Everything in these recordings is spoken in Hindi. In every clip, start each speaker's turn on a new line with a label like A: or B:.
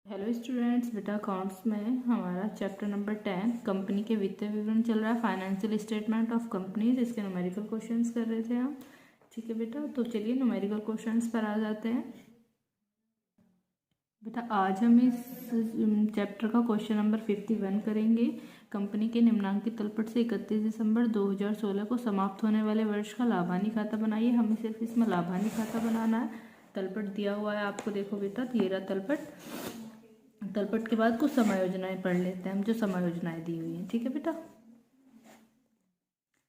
A: हेलो स्टूडेंट्स, बेटा अकाउंट्स में हमारा चैप्टर नंबर 10 कंपनी के वित्तीय विवरण चल रहा है। फाइनेंशियल स्टेटमेंट ऑफ कंपनीज, इसके न्यूमेरिकल क्वेश्चंस कर रहे थे हम। ठीक है बेटा, तो चलिए न्यूमेरिकल क्वेश्चंस पर आ जाते हैं। बेटा आज हम इस चैप्टर का क्वेश्चन नंबर 51 करेंगे। कंपनी के निम्नांकित तलपट से 31 दिसंबर 2016 को समाप्त होने वाले वर्ष का लाभानी खाता बनाइए। हमें सिर्फ इसमें लाभानी खाता बनाना है। तलपट दिया हुआ है आपको, देखो बेटा 13 तलपट। तलपट के बाद कुछ समायोजनाएं पढ़ लेते हैं हम, जो समायोजनाएं दी हुई हैं। ठीक है बेटा,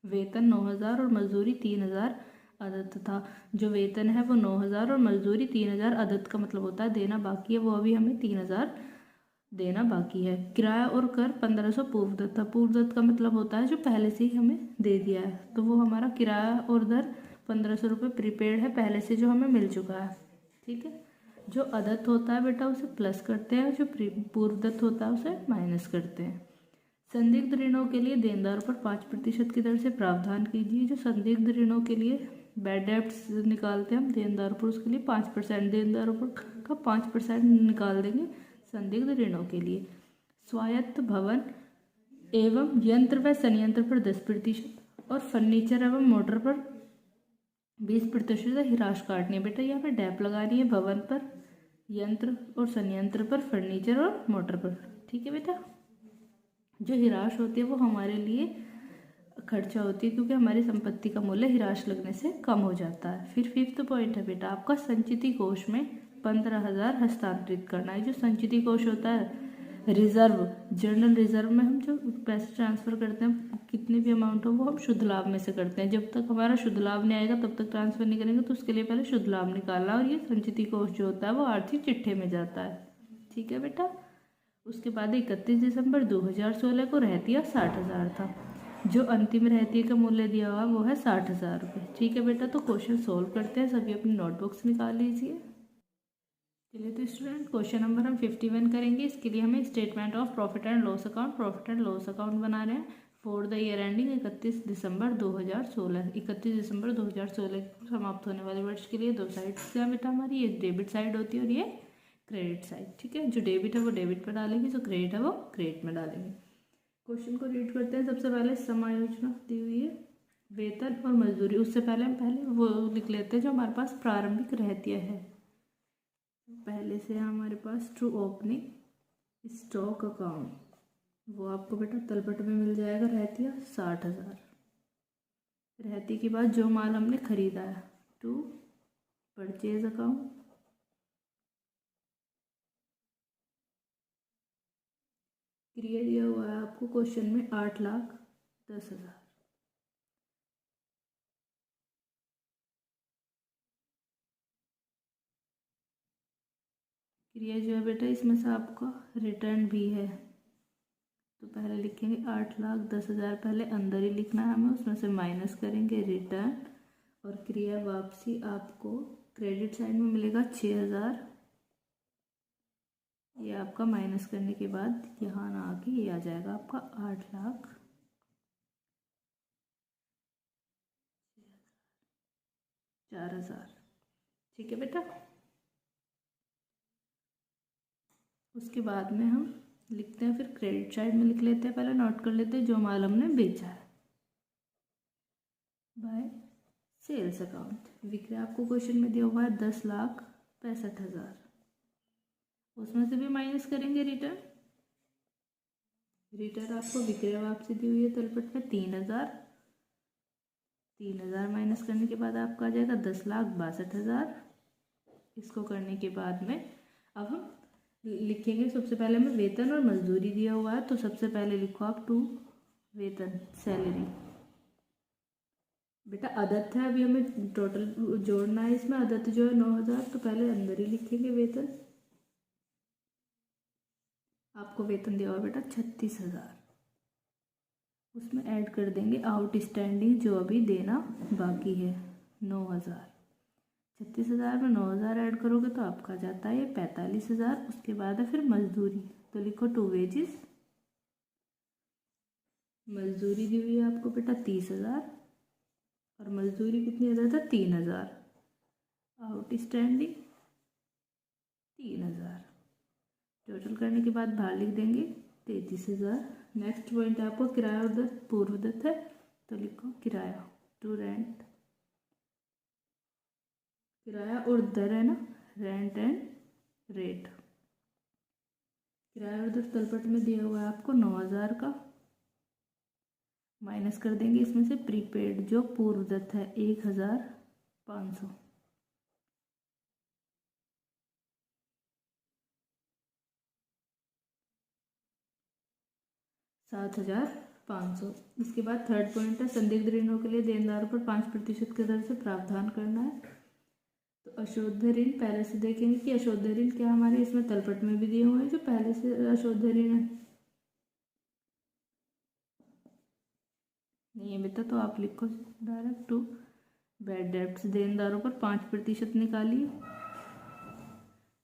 A: वेतन 9,000 और मजदूरी 3,000 अदत्त था। जो वेतन है वो 9,000 और मजदूरी 3,000 अदत्त का मतलब होता है देना बाकी है, वो अभी हमें 3,000 देना बाकी है। किराया और कर 1,500 पूर्व दत्त था। पूर्व दत्त का मतलब होता है जो पहले से ही हमें दे दिया है, तो वो हमारा किराया और दर 1,500 रुपये प्रीपेड है पहले से, जो हमें मिल चुका है। ठीक है, जो अदत्त होता है बेटा उसे प्लस करते हैं, जो पूर्व दत्त होता है उसे माइनस करते हैं। संदिग्ध ऋणों के लिए देनदार पर 5% की दर से प्रावधान कीजिए। जो संदिग्ध ऋणों के लिए बैड डेब्ट्स निकालते हैं हम देनदार पर, उसके लिए 5%, देनदारों पर का 5% निकाल देंगे संदिग्ध ऋणों के लिए। स्वायत्त भवन एवं यंत्र व संयंत्र पर 10% और फर्नीचर एवं मोटर पर 20% हिराश काटनी है। बेटा यहाँ पे डैप लगानी है भवन पर, यंत्र और संयंत्र पर, फर्नीचर और मोटर पर। ठीक है बेटा, जो हिराश होती है वो हमारे लिए खर्चा होती है, क्योंकि हमारी संपत्ति का मूल्य हिराश लगने से कम हो जाता है। फिर 5th पॉइंट है बेटा आपका, संचिति कोष में 15,000 हस्तांतरित करना है। जो संचिति कोष होता है रिजर्व, जनरल रिजर्व में हम जो पैसे ट्रांसफर करते हैं, कितने भी अमाउंट हो वो हम शुद्ध लाभ में से करते हैं। जब तक हमारा शुद्ध लाभ नहीं आएगा तब तक ट्रांसफर नहीं करेंगे, तो उसके लिए पहले शुद्ध लाभ निकालना, और ये संचिति कोष जो होता है वो आर्थिक चिट्ठे में जाता है। ठीक है बेटा, उसके बाद 31 दिसंबर 2016 को रहतिया 60,000 था। जो अंतिम रहतिया का मूल्य दिया हुआ वो है 60,000 रुपये। ठीक है बेटा, तो क्वेश्चन सोल्व करते हैं। सभी अपनी नोटबुक्स निकाल लीजिए। चलिए तो स्टूडेंट क्वेश्चन नंबर हम 51 करेंगे। इसके लिए हमें statement of profit and loss account बना रहे हैं फॉर द ईयर एंडिंग 31 दिसंबर 2016। 31 दिसंबर 2016 को समाप्त होने वाले वर्ष के लिए दो साइड से बेटा हमारी, ये डेबिट साइड होती है और ये क्रेडिट साइड। ठीक है, जो डेबिट है वो डेबिट पर डालेंगे, जो क्रेडिट है वो क्रेडिट में डालेंगे। क्वेश्चन को रीड करते हैं। सबसे पहले समायोजना दी हुई है वेतन और मजदूरी। उससे पहले हम वो लिख लेते हैं जो हमारे पास प्रारंभिक रहतिया है। पहले से हमारे पास ट्रू ओपनिंग स्टॉक अकाउंट, वो आपको बेटा तलपट में मिल जाएगा रहतिया 60,000। रहती के बाद जो माल हमने खरीदा है, टू परचेज अकाउंट, क्रिया दिया हुआ है आपको क्वेश्चन में 8,10,000। क्रिया जो है बेटा इसमें से आपका रिटर्न भी है, तो पहले लिखेंगे 8,10,000, पहले अंदर ही लिखना है हमें, उसमें से माइनस करेंगे रिटर्न, और क्रिया वापसी आपको क्रेडिट साइड में मिलेगा 6,000। ये आपका माइनस करने के बाद यहाँ ना आके ये आ जाएगा आपका 8,04,000। ठीक है बेटा, उसके बाद में हम लिखते हैं, फिर क्रेडिट साइड में लिख लेते हैं, पहले नोट कर लेते हैं जो माल हमने बेचा है बाय सेल्स अकाउंट। विक्रय आपको क्वेश्चन में दिया हुआ है 10,65,000, उसमें से भी माइनस करेंगे रिटर्न। रिटर्न आपको विक्रय वापसी दी हुई है तलपट में 3,000। 3,000 माइनस करने के बाद आपका आ जाएगा 10,62,000। इसको करने के बाद में अब हम लिखेंगे, सबसे पहले हमें वेतन और मजदूरी दिया हुआ है, तो सबसे पहले लिखो आप टू वेतन सैलरी। बेटा अदत्त है, अभी हमें टोटल जोड़ना है इसमें। अदत्त जो है 9,000, तो पहले अंदर ही लिखेंगे वेतन। आपको वेतन दिया हुआ बेटा 36,000, उसमें ऐड कर देंगे आउटस्टैंडिंग जो अभी देना बाकी है 9,000। 36,000 में 9,000 ऐड करोगे तो आपका जाता है ये 45,000। उसके बाद है फिर मजदूरी, तो लिखो टू वेजेस। मजदूरी दी हुई है आपको बेटा 30,000, और मजदूरी कितनी अदा था 3,000। आउटस्टैंडिंग 3,000। टोटल करने के बाद बाहर लिख देंगे 33,000। नेक्स्ट पॉइंट है आपको किराया और दर पूर्वदत्त है तो लिखो किराया टू रेंट, किराया और दर है ना, रेंट एंड रेट। किराया और दर तलपट में दिया हुआ है आपको 9,000 का, माइनस कर देंगे इसमें से प्रीपेड जो पूर्वदत्त है 1,500, 7,500। इसके बाद थर्ड पॉइंट है संदिग्ध ऋणों के लिए देनदारों पर 5% की दर से प्रावधान करना है। तो अशुद्ध ऋण पहले से देखेंगे कि अशुद्ध ऋण क्या हमारे इसमें तलपट में भी दिए हुए हैं जो पहले से अशुद्ध ऋण है नहीं है बेटा, तो आप लिखो डायरेक्ट टू बैड डेब्ट्स। देनदारों पर 5% निकालिए।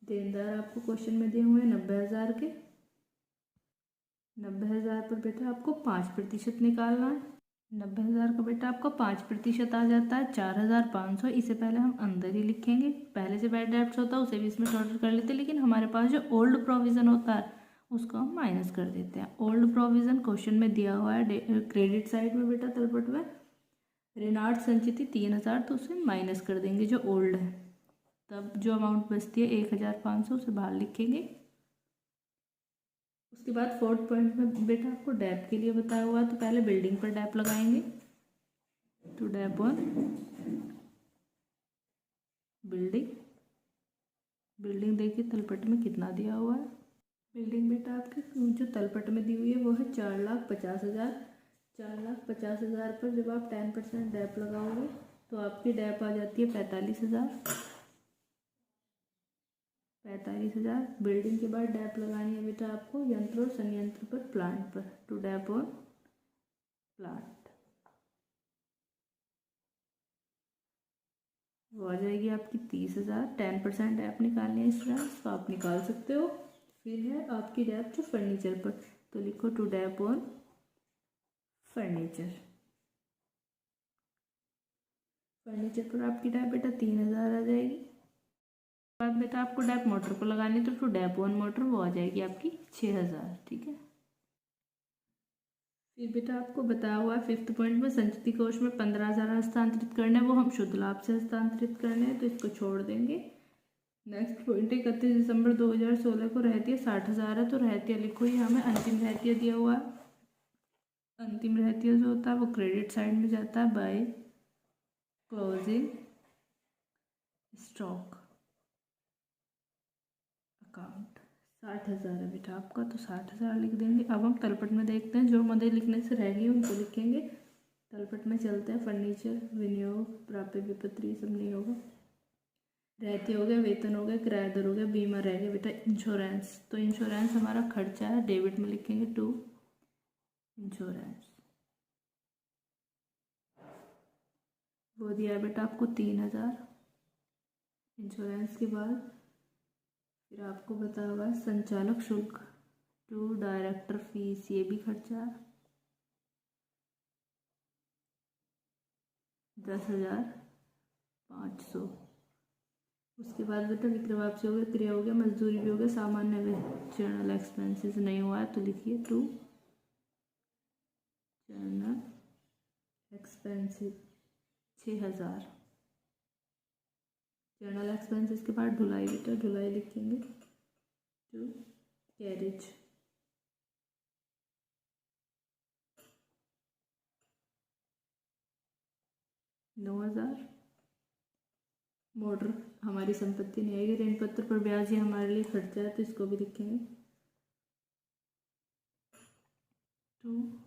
A: देनदार आपको क्वेश्चन में दिए हुए हैं 90,000 के, 90,000 पर बेटा आपको 5% निकालना है। 90,000 का बेटा आपको 5% आ जाता है 4,500। इसे पहले हम अंदर ही लिखेंगे, पहले से बैड डेब्ट्स होता है उसे भी इसमें टोटल कर लेते हैं, लेकिन हमारे पास जो ओल्ड प्रोविज़न होता है उसको हम माइनस कर देते हैं। ओल्ड प्रोविज़न क्वेश्चन में दिया हुआ है क्रेडिट साइड में बेटा तलपट में ऋणार्थ संचिति 3,000, तो उसे माइनस कर देंगे जो ओल्ड है, तब जो अमाउंट बचती है 1,500 उसे बाहर लिखेंगे। उसके बाद फोर्थ पॉइंट में बेटा आपको डैप के लिए बताया हुआ है, तो पहले बिल्डिंग पर डैप लगाएंगे। तो डैप ऑन बिल्डिंग, बिल्डिंग देखिए तलपट में कितना दिया हुआ है। बिल्डिंग बेटा आपकी जो तलपट में दी हुई है वो है 4,50,000। 4,50,000 पर जब आप 10% डैप लगाओगे तो आपकी डैप आ जाती है 45,000। 45,000। बिल्डिंग के बाद डैप लगानी है बेटा आपको यंत्र और संयंत्र पर, प्लांट पर, टू डैप ऑन प्लांट। वो आ जाएगी आपकी 30,000। 10% डैप निकालनी है स्टूडेंट्स तो आप निकाल सकते हो। फिर है आपकी डैप जो फर्नीचर पर, तो लिखो to dep on furniture. Furniture पर आपकी डैप बेटा 3,000 आ जाएगी। बाद बेटा आपको डैप मोटर को लगानी है तो टू डैप ऑन मोटर, वो आ जाएगी आपकी 6,000। ठीक है। फिर बेटा आपको बताया हुआ है फिफ्थ पॉइंट में संचिति कोष में 15,000 हस्तांतरित करने, वो हम शुद्ध लाभ से हस्तांतरित करने हैं तो इसको छोड़ देंगे। नेक्स्ट पॉइंट 31 दिसंबर 2016 को रहतिया 60,000 है, तो रहतिया लिखो, ये हमें अंतिम रहतिया दिया हुआ है। अंतिम रहतिया जो होता है वो क्रेडिट साइड में जाता है बाय क्लोजिंग स्टॉक अकाउंट। 60,000 है बेटा आपका, तो 60,000 लिख देंगे। अब हम तलपट में देखते हैं, जो मदे लिखने से रह गई उनको लिखेंगे। तलपट में चलते हैं फर्नीचर, विनियोग, प्राप्य विपत्ति, सब नहीं होगा। रहते हो गया, वेतन हो गया, किराया दर हो गया, बीमा रह गया बेटा इंश्योरेंस। तो इंश्योरेंस हमारा खर्चा है, डेबिट में लिखेंगे टू इंश्योरेंस। वो दिया है बेटा आपको 3,000 इंश्योरेंस के बाद। फिर आपको बताया हुआ है संचालक शुल्क टू डायरेक्टर फीस, ये भी खर्चा है 10,500। उसके बाद बेटा विक्रय वापसी हो गया, क्रिया हो गया, मजदूरी भी हो गया, सामान्य व जनरल एक्सपेंसेस नहीं हुआ है तो लिखिए to general expenses 6,000। General expenses के बाद ढुलाई बेटा, ढुलाई लिखेंगे टू कैरेज 9,000। मोटर हमारी संपत्ति नहीं आएगी। ऋण पत्र पर ब्याज ही हमारे लिए खर्चा है तो इसको भी लिखेंगे टू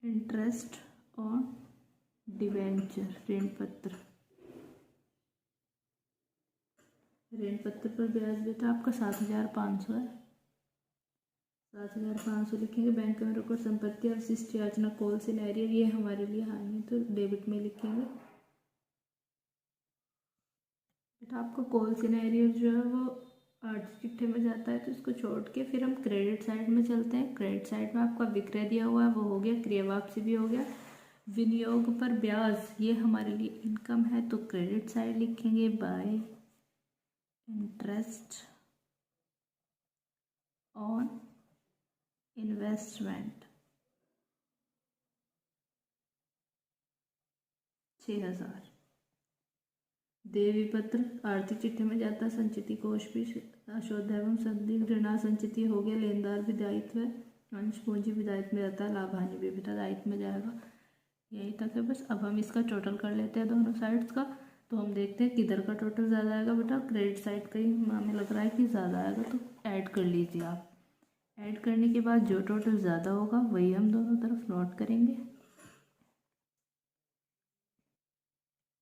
A: इंटरेस्ट ऑन डिवेंचर। ऋण पत्र, ऋण पत्र पर ब्याज बेटा आपका 7,500 है। 7,500 लिखेंगे। बैंक में रखो संपत्ति अवशिष्ट याचना कॉल सिनेरियो, ये हमारे लिए हानि है तो डेबिट में लिखेंगे बेटा। आपको कॉल सिनेरियो जो है वो 8 चिट्ठे में जाता है तो इसको छोड़ के फिर हम क्रेडिट साइड में चलते हैं। क्रेडिट साइड में आपका विक्रय दिया हुआ है वो हो गया, क्रिया वापसी भी हो गया, विनियोग पर ब्याज ये हमारे लिए इनकम है तो क्रेडिट साइड लिखेंगे बाय इंटरेस्ट ऑन इन्वेस्टमेंट 6,000। देवी पत्र आर्थिक चिट्ठी में जाता, संचिति कोष भी अशुद्ध एवं संदिग्ध ऋण संचिति हो गया, लेनदार भी दायित्व है, अंश पूंजी भी दायित्व में जाता है, लाभ हानि भी बेटा दायित्व में जाएगा। यही तक है बस। अब हम इसका टोटल कर लेते हैं दोनों साइड्स का। तो हम देखते हैं किधर का टोटल ज़्यादा आएगा बेटा, क्रेडिट साइड का ही हमें लग रहा है कि ज़्यादा आएगा, तो ऐड कर लीजिए आप। ऐड करने के बाद जो टोटल ज़्यादा होगा वही हम दोनों तरफ नोट करेंगे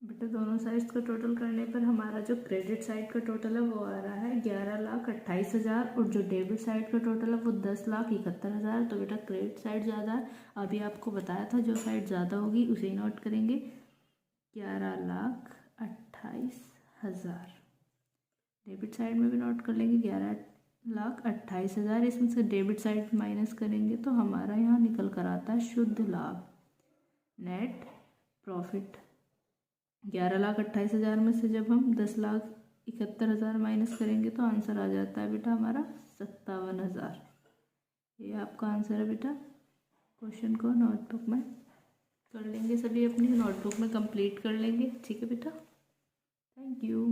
A: बेटा। दोनों साइड्स का टोटल करने पर हमारा जो क्रेडिट साइड का टोटल है वो आ रहा है 11,28,000 और जो डेबिट साइड का टोटल है वो 10,71,000। तो बेटा क्रेडिट साइड ज़्यादा है, अभी आपको बताया था जो साइड ज़्यादा होगी उसे ही नोट करेंगे, 11,28,000। डेबिट साइड में भी नोट कर लेंगे 11,28,000। इसमें से डेबिट साइड माइनस करेंगे तो हमारा यहाँ निकल कर आता है शुद्ध लाभ, नेट प्रॉफिट। 11,28,000 में से जब हम 10,71,000 माइनस करेंगे तो आंसर आ जाता है बेटा हमारा 57,000। ये आपका आंसर है बेटा। क्वेश्चन को नोटबुक में कर लेंगे, सभी अपनी नोटबुक में कंप्लीट कर लेंगे, ठीक है बेटा। Thank you.